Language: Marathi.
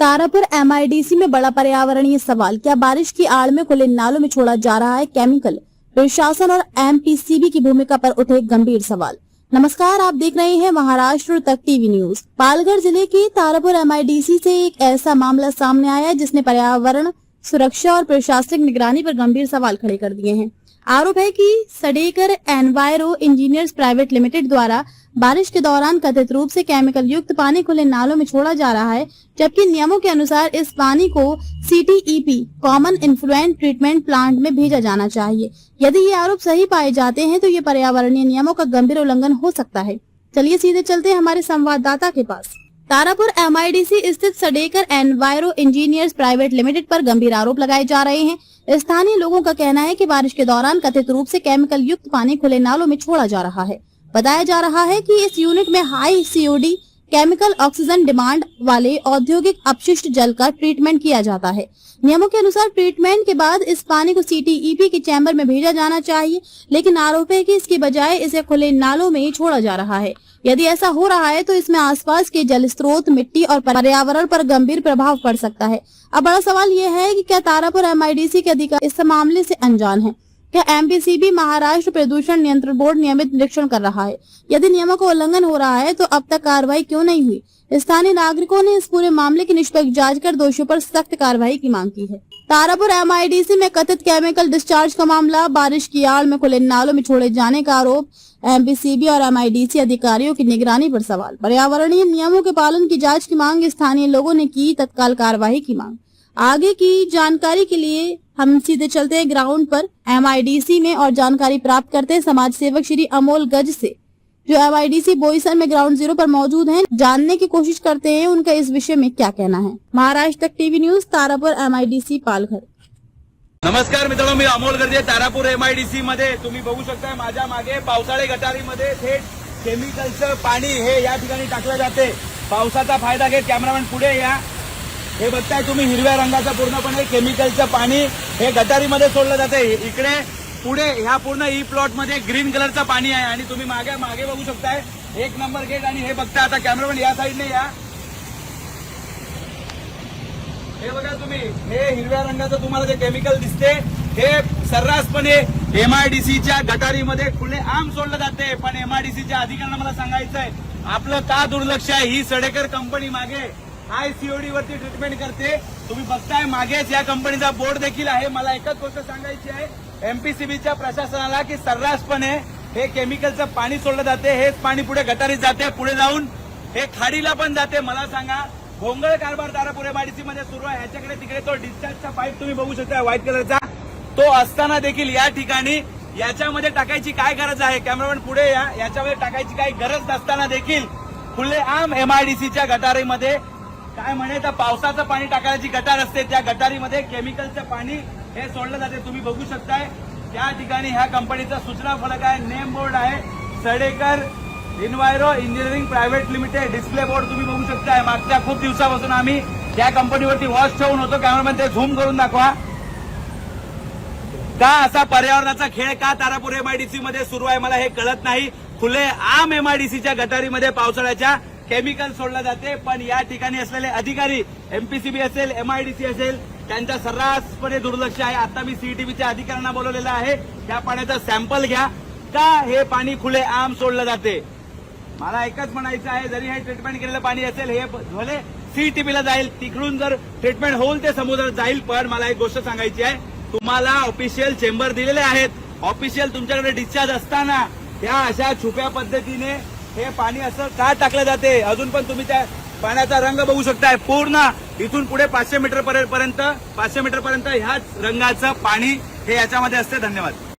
तारापुर MIDC में बड़ा पर्यावरणीय सवाल, क्या बारिश की आड़ में खुले नालों में छोड़ा जा रहा है केमिकल? प्रशासन और MPCB की भूमिका पर उठे गंभीर सवाल। नमस्कार, आप देख रहे हैं महाराष्ट्र तक टीवी न्यूज। पालघर जिले के तारापुर MIDC से एक ऐसा मामला सामने आया है जिसने पर्यावरण सुरक्षा और प्रशासनिक निगरानी पर गंभीर सवाल खड़े कर दिए हैं। आरोप है कि Sadekar enviro engineers private limited द्वारा बारिश के दौरान कथित रूप से केमिकल युक्त पानी खुले नालों में छोड़ा जा रहा है, जबकि नियमों के अनुसार इस पानी को CTEP common influential treatment plant में भेजा जाना चाहिए। यदि ये आरोप सही पाए जाते हैं तो ये पर्यावरणीय नियमों का गंभीर उल्लंघन हो सकता है। चलिए सीधे चलते हैं हमारे संवाददाता के पास। तारापुर MIDC स्थित Sadekar enviro engineers private limited पर गंभीर आरोप लगाए जा रहे हैं। स्थानीय लोगों का कहना है कि बारिश के दौरान कथित रूप से केमिकल युक्त पानी खुले नालों में छोड़ा जा रहा है। बताया जा रहा है कि इस यूनिट में हाई COD केमिकल ऑक्सीजन डिमांड वाले औद्योगिक अपशिष्ट जल का ट्रीटमेंट किया जाता है। नियमों के अनुसार ट्रीटमेंट के बाद इस पानी को CTEP के चैम्बर में भेजा जाना चाहिए, लेकिन आरोप है कि इसके बजाय इसे खुले नालों में छोड़ा जा रहा है। यदि ऐसा हो रहा है तो इसमें आसपास के जल स्रोत, मिट्टी और पर्यावरण पर गंभीर प्रभाव पड़ सकता है। अब बड़ा सवाल यह है कि क्या तारापुर MIDC के अधिकारी इस मामले से अनजान हैं? क्या MPCB महाराष्ट्र प्रदूषण नियंत्रण बोर्ड नियमित निरीक्षण कर रहा है? यदि नियमों का उल्लंघन हो रहा है तो अब तक कार्रवाई क्यों नहीं हुई? स्थानीय नागरिकों ने इस पूरे मामले की निष्पक्ष जांच कर दोषियों पर सख्त कार्रवाई की मांग की है। तारापुर MIDC में कथित केमिकल डिस्चार्ज का मामला, बारिश की आड़ में खुले नालों में छोड़े जाने का आरोप, MPCB और MIDC अधिकारियों की निगरानी पर सवाल, पर्यावरणीय नियमों के पालन की जांच की मांग, स्थानीय लोगों ने की तत्काल कार्रवाई की मांग। आगे की जानकारी के लिए हम सीधे चलते हैं ग्राउंड पर MIDC में और जानकारी प्राप्त करते हैं समाज सेवक श्री अमोल गज से, जो MIDC बोईसर में ग्राउंड जीरो पर मौजूद हैं। जानने की कोशिश करते हैं उनका इस विषय में क्या कहना है। महाराष्ट्र तक TV news, Tarapur MIDC Palghar. नमस्कार मित्रांनो, मी अमोल गर्जे तारापूर MIDC मध्ये तुम्ही बघू शकता माझ्या मागे पावसाळे गटारीमध्ये थेट केमिकलचं पाणी हे या ठिकाणी टाकलं जाते। पावसाचा फायदा घेत कॅमेरामॅन पुढे या, हे बघताय तुम्ही हिरव्या रंगाचं पूर्णपणे केमिकलचं पाणी हे गटारीमध्ये सोडलं जाते। इकडे पुढे ह्या पूर्ण प्लॉट मध्ये ग्रीन कलरचं पाणी आहे आणि तुम्ही मागे बघू शकताय 1 नंबर गेट। आणि हे बघताय आता कॅमेरामॅन या साईडने या, हे बघा तुम्ही, हे हिरव्या रंगाचं तुम्हाला जे केमिकल दिसते हे सर्रासपणे MIDCच्या गटारीमध्ये खुले आम सोडलं जाते। पण MIDCच्या अधिकाऱ्यांना मला सांगायचंय, आपलं का दुर्लक्ष आहे? ही सडेकर कंपनी मागे हाय COD वरती ट्रीटमेंट करते। तुम्ही बघताय मागेच या कंपनीचा बोर्ड देखील आहे। मला एकच गोष्ट सांगायची आहे MPCBच्या प्रशासनाला की सर्रासपणे हे केमिकलचं पाणी सोडलं जाते। हेच पाणी पुढे गटारीत जाते, पुढे जाऊन हे खाडीला पण जाते। मला सांगा, भोंगळ कारभार तारापूर MIDC मध्ये सुरू आहे। ह्याच्याकडे तिकडे तो डिस्चार्जचा पाईप तुम्ही बघू शकता व्हाईट कलरचा, तो असताना देखील या ठिकाणी याच्यामध्ये टाकायची काय गरज आहे? कॅमेरामॅन पुढे या, याच्यामध्ये टाकायची काही गरज नसताना देखील खुले आम MIDCच्या गटारीमध्ये काय म्हणे तर पावसाचं पाणी टाकायची गटार असते, त्या गटारीमध्ये केमिकलचं पाणी हे सोडलं जाते। तुम्ही बघू शकताय त्या ठिकाणी ह्या कंपनीचा सूचना फलक आहे, नेम बोर्ड आहे, Sadekar enviro engineering private limited display board तुम्ही बघू शकताय। मागच्या खूप दिवसापासून आम्ही त्या कंपनीवरती वॉच ठेवून होतो। कॅमेरामॅन ते झूम करून दाखवा। का असा पर्यावरणाचा खेळ का तारापूर MIDC मध्ये सुरू आहे मला हे कळत नाही। खुले आम MIDCच्या गटारीमध्ये पावसाळ्याच्या केमिकल सोडलं जाते, पण या ठिकाणी असलेले अधिकारी MPCB असेल, MIDC असेल, त्यांचा सर्रासपणे दुर्लक्ष आहे। आता मी CTEPच्या अधिकाऱ्यांना बोलवलेलं आहे, त्या पाण्याचा सॅम्पल घ्या, का हे पाणी खुले आम सोडलं जाते। मला एकच म्हणायचं आहे, जरी हे ट्रीटमेंट केलेलं पाणी असेल, हे भले CTEPला जाईल, तिकडून जर ट्रीटमेंट होईल ते समुद्रात जाईल। पण मला एक गोष्ट सांगायची आहे, तुम्हाला ऑफिशियल चेंबर दिलेले आहेत, ऑफिशियल तुमच्याकडे डिस्चार्ज असताना या अशा छुप्या पद्धतीने हे पाणी असं का टाकलं जाते? अजून पण तुम्ही त्या पाण्याचा रंग बघू शकताय, पूर्ण इथून पुढे 500 मीटर पर्यंत ह्याच रंगाचं पाणी हे याच्यामध्ये असते। धन्यवाद।